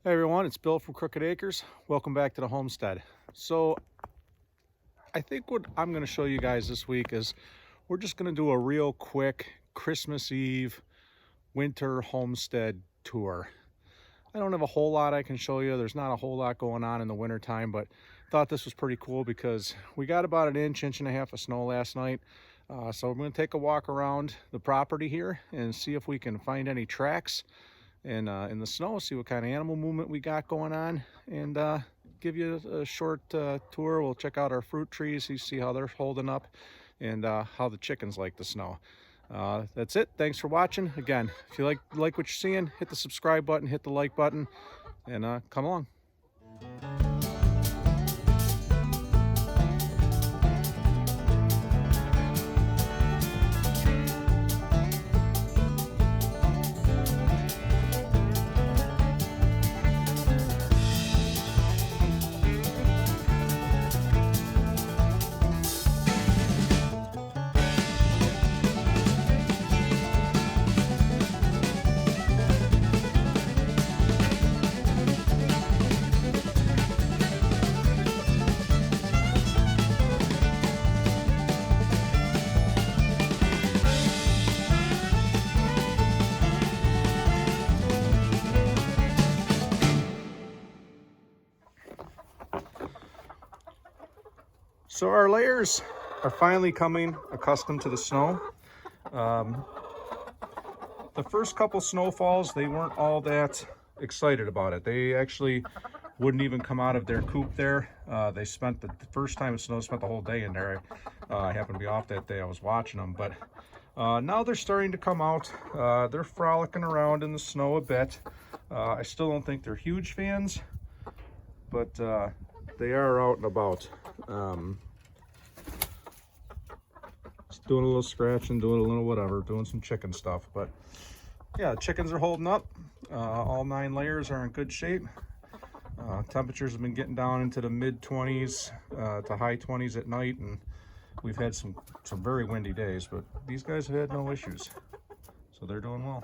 Hey everyone, it's Bill from Crooked Acres. Welcome back to the homestead. So I think what I'm going to show you guys this week is we're just going to do a real quick Christmas Eve winter homestead tour. I don't have a whole lot I can show you. There's not a whole lot going on in the winter time, but thought this was pretty cool because we got about an inch and a half of snow last night. So we're going to take a walk around the property here and see if we can find any tracks in the snow, see what kind of animal movement we got going on, and give you a short tour. We'll check out our fruit trees, see how they're holding up, and how the chickens like the snow. That's it. Thanks for watching. Again, if you like what you're seeing, hit the subscribe button, hit the like button, and come along. So our layers are finally coming accustomed to the snow. The first couple snowfalls, they weren't all that excited about it. They actually wouldn't even come out of their coop there. They spent the first time it snowed, spent the whole day in there. I happened to be off that day. I was watching them, but now they're starting to come out. They're frolicking around in the snow a bit. I still don't think they're huge fans, but they are out and about. Just doing a little scratching, doing a little whatever, doing some chicken stuff. But yeah, chickens are holding up. All 9 layers are in good shape. Temperatures have been getting down into the mid 20s to high 20s at night, and we've had some very windy days, but these guys have had no issues, so they're doing well.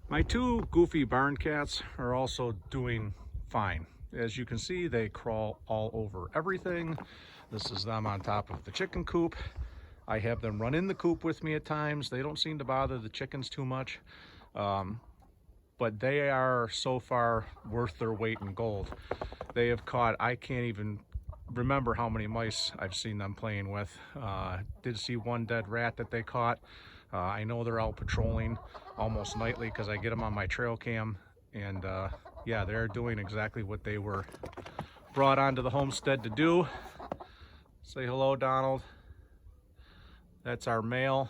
My 2 goofy barn cats are also doing fine. As you can see, they crawl all over everything. This is them on top of the chicken coop. I have them run in the coop with me at times. They don't seem to bother the chickens too much, but they are so far worth their weight in gold. They have caught, I can't even remember how many mice I've seen them playing with. Did see one dead rat that they caught. I know they're out patrolling almost nightly because I get them on my trail cam, and yeah, they're doing exactly what they were brought onto the homestead to do. Say hello, Donald. That's our male,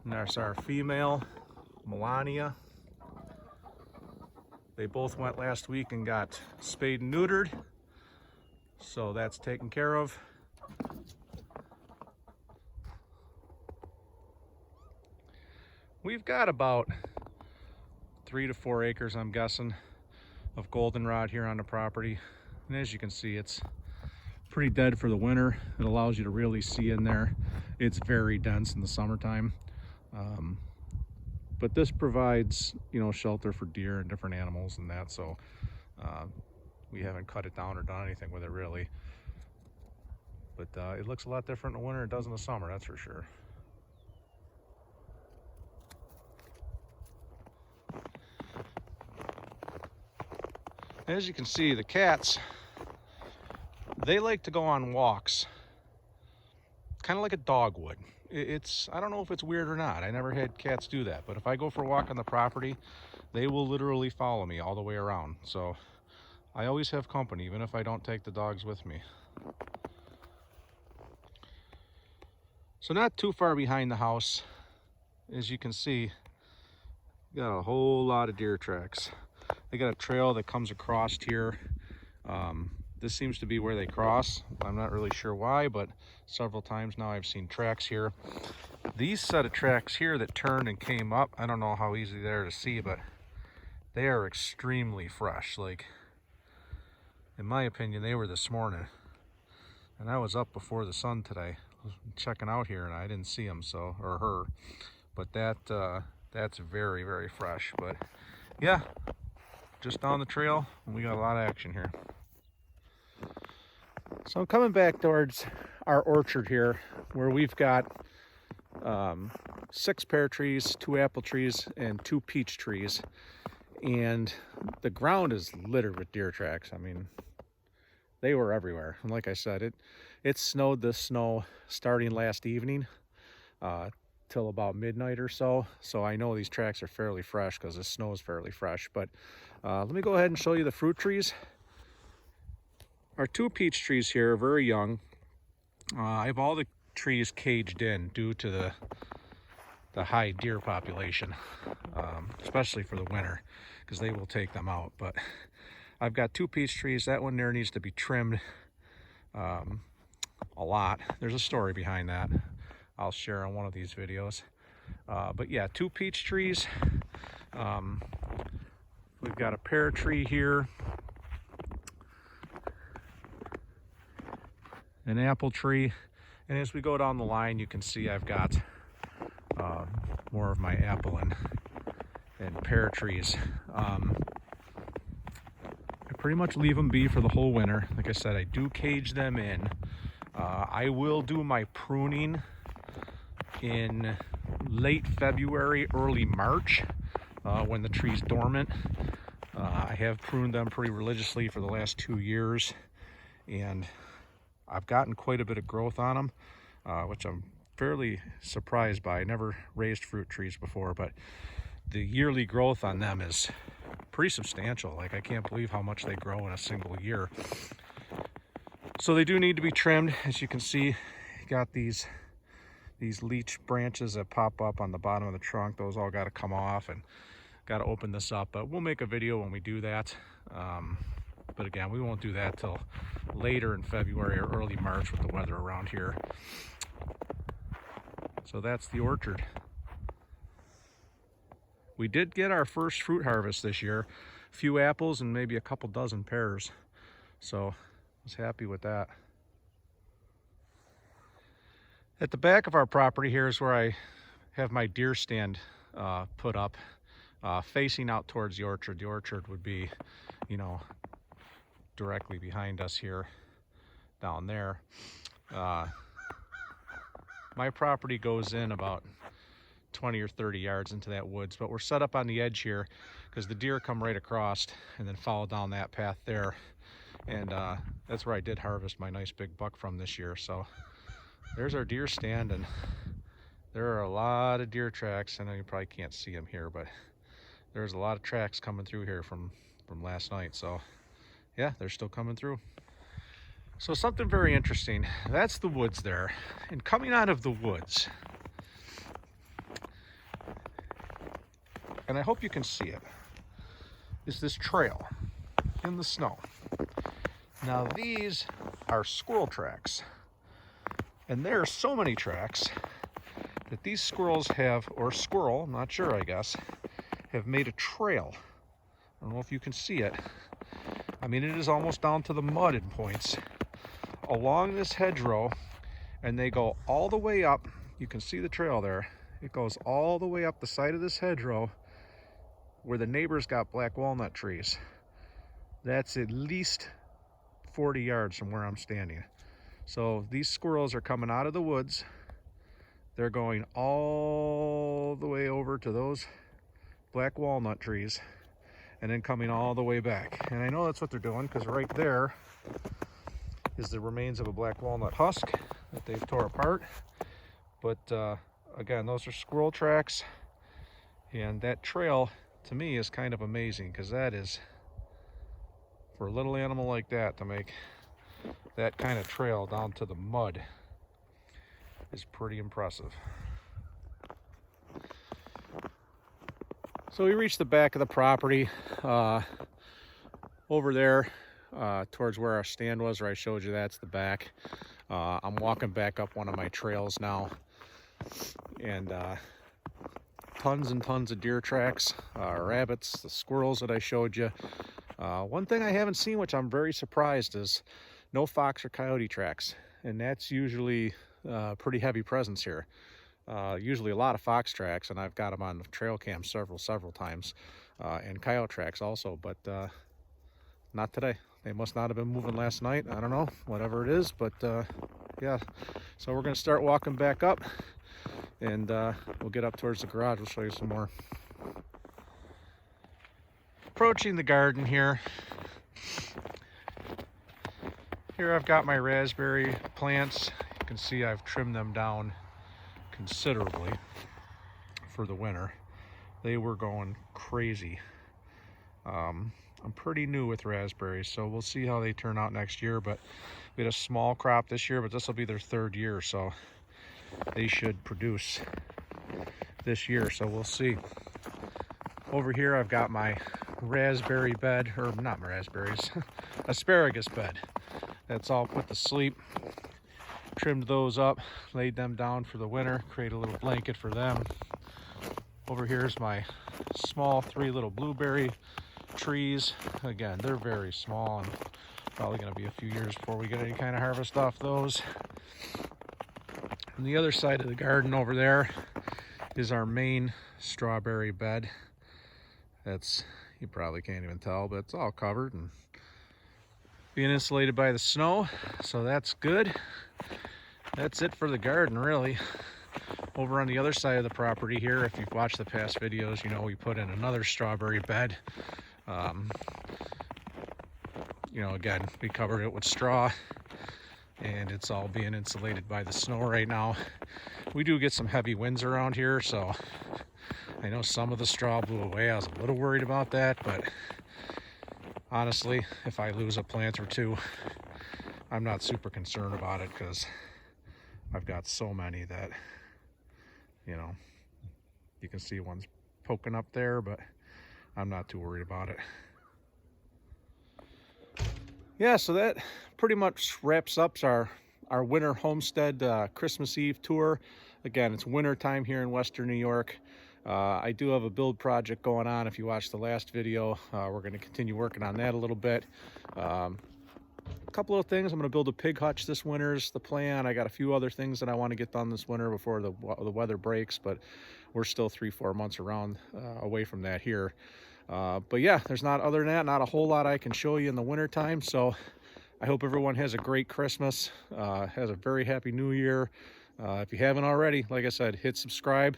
and that's our female, Melania. They both went last week and got spayed and neutered, so that's taken care of. We've got about 3 to 4 acres, I'm guessing, of goldenrod here on the property. And as you can see, it's pretty dead for the winter. It allows you to really see in there. It's very dense in the summertime. But this provides, you know, shelter for deer and different animals and that. So we haven't cut it down or done anything with it really. But it looks a lot different in the winter than it does in the summer, that's for sure. As you can see, the cats, they like to go on walks, kind of like a dog would. I don't know if it's weird or not. I never had cats do that, but if I go for a walk on the property, they will literally follow me all the way around. So I always have company, even if I don't take the dogs with me. So not too far behind the house, as you can see, got a whole lot of deer tracks. They got a trail that comes across here. This seems to be where they cross. I'm not really sure why, but several times now I've seen tracks here. These set of tracks here that turned and came up, I don't know how easy they are to see, but they are extremely fresh. Like, in my opinion, they were this morning. And I was up before the sun today, checking out here, and I didn't see him, so, or her. But that That's very, very fresh. But yeah, just down the trail, we got a lot of action here. So I'm coming back towards our orchard here, where we've got 6 pear trees, 2 apple trees, and 2 peach trees. And the ground is littered with deer tracks. I mean, they were everywhere. And like I said, it snowed this snow starting last evening till about midnight or so. So I know these tracks are fairly fresh because the snow is fairly fresh. But let me go ahead and show you the fruit trees. Our 2 peach trees here are very young. I have all the trees caged in due to the high deer population, especially for the winter, because they will take them out. But I've got 2 peach trees. That one there needs to be trimmed a lot. There's a story behind that I'll share on one of these videos. But yeah, 2 peach trees. We've got a pear tree here, an apple tree, and as we go down the line, you can see I've got more of my apple and pear trees. I pretty much leave them be for the whole winter. Like I said, I do cage them in. I will do my pruning in late February, early March, when the tree's dormant. I have pruned them pretty religiously for the last 2 years, and I've gotten quite a bit of growth on them, which I'm fairly surprised by. I never raised fruit trees before, but the yearly growth on them is pretty substantial. Like, I can't believe how much they grow in a single year. So they do need to be trimmed. As you can see, got these leech branches that pop up on the bottom of the trunk. Those all got to come off, and got to open this up. But we'll make a video when we do that. But again, we won't do that till later in February or early March with the weather around here. So that's the orchard. We did get our first fruit harvest this year. A few apples and maybe a couple dozen pears. So I was happy with that. At the back of our property here is where I have my deer stand put up, facing out towards the orchard. The orchard would be, you know, directly behind us here, down there. My property goes in about 20 or 30 yards into that woods, but we're set up on the edge here because the deer come right across and then follow down that path there. And that's where I did harvest my nice big buck from this year. So there's our deer stand, and there are a lot of deer tracks. I know you probably can't see them here, but there's a lot of tracks coming through here from last night. So yeah, they're still coming through. So something very interesting, that's the woods there. And coming out of the woods, and I hope you can see it, is this trail in the snow. Now these are squirrel tracks. And there are so many tracks that these squirrels have, or squirrel, I'm not sure, I guess, have made a trail. I don't know if you can see it. I mean, it is almost down to the mud in points along this hedgerow, and they go all the way up. You can see the trail there. It goes all the way up the side of this hedgerow where the neighbors got black walnut trees. That's at least 40 yards from where I'm standing. So these squirrels are coming out of the woods. They're going all the way over to those black walnut trees and then coming all the way back. And I know that's what they're doing because right there is the remains of a black walnut husk that they've tore apart. But again, those are squirrel tracks, and that trail to me is kind of amazing because that is, for a little animal like that to make that kind of trail down to the mud, is pretty impressive. So we reached the back of the property over there towards where our stand was, where I showed you. That's the back. I'm walking back up one of my trails now, and tons and tons of deer tracks, rabbits, the squirrels that I showed you. One thing I haven't seen, which I'm very surprised, is no fox or coyote tracks, and that's usually a pretty heavy presence here. usually a lot of fox tracks, and I've got them on the trail cam several times, and coyote tracks also, but not today. They must not have been moving last night. I don't know, whatever it is, but yeah. So we're gonna start walking back up, and we'll get up towards the garage. We'll show you some more. Approaching the garden here. Here I've got my raspberry plants. You can see I've trimmed them down considerably for the winter. They were going crazy. I'm pretty new with raspberries, so we'll see how they turn out next year, but we had a small crop this year, but this will be their 3rd year, so they should produce this year, so we'll see. Over here I've got my raspberry bed, or not raspberries, asparagus bed. That's all put to sleep. Trimmed those up, laid them down for the winter, create a little blanket for them. Over here's my small 3 little blueberry trees. Again, they're very small and probably going to be a few years before we get any kind of harvest off those. On the other side of the garden over there is our main strawberry bed. That's, you probably can't even tell, but it's all covered and being insulated by the snow, so that's good. That's it for the garden, really. Over on the other side of the property here, if you've watched the past videos, you know we put in another strawberry bed. You know, again, we covered it with straw, and it's all being insulated by the snow right now. We do get some heavy winds around here, so I know some of the straw blew away. I was a little worried about that, but honestly, if I lose a plant or two, I'm not super concerned about it because I've got so many that, you know, you can see one's poking up there, but I'm not too worried about it. Yeah, so that pretty much wraps up our winter homestead Christmas Eve tour. Again, it's winter time here in Western New York. I do have a build project going on. If you watched the last video, we're going to continue working on that a little bit. A couple of things. I'm going to build a pig hutch this winter is the plan. I got a few other things that I want to get done this winter before the weather breaks, but we're still 3-4 months away from that here. But yeah, there's not, other than that, not a whole lot I can show you in the winter time. So I hope everyone has a great Christmas, has a very happy New Year. If you haven't already, like I said, hit subscribe,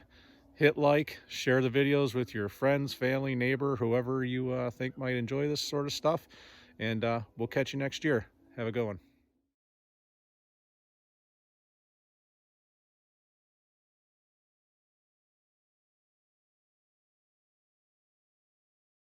hit like, share the videos with your friends, family, neighbor, whoever you think might enjoy this sort of stuff. And we'll catch you next year. Have a good one.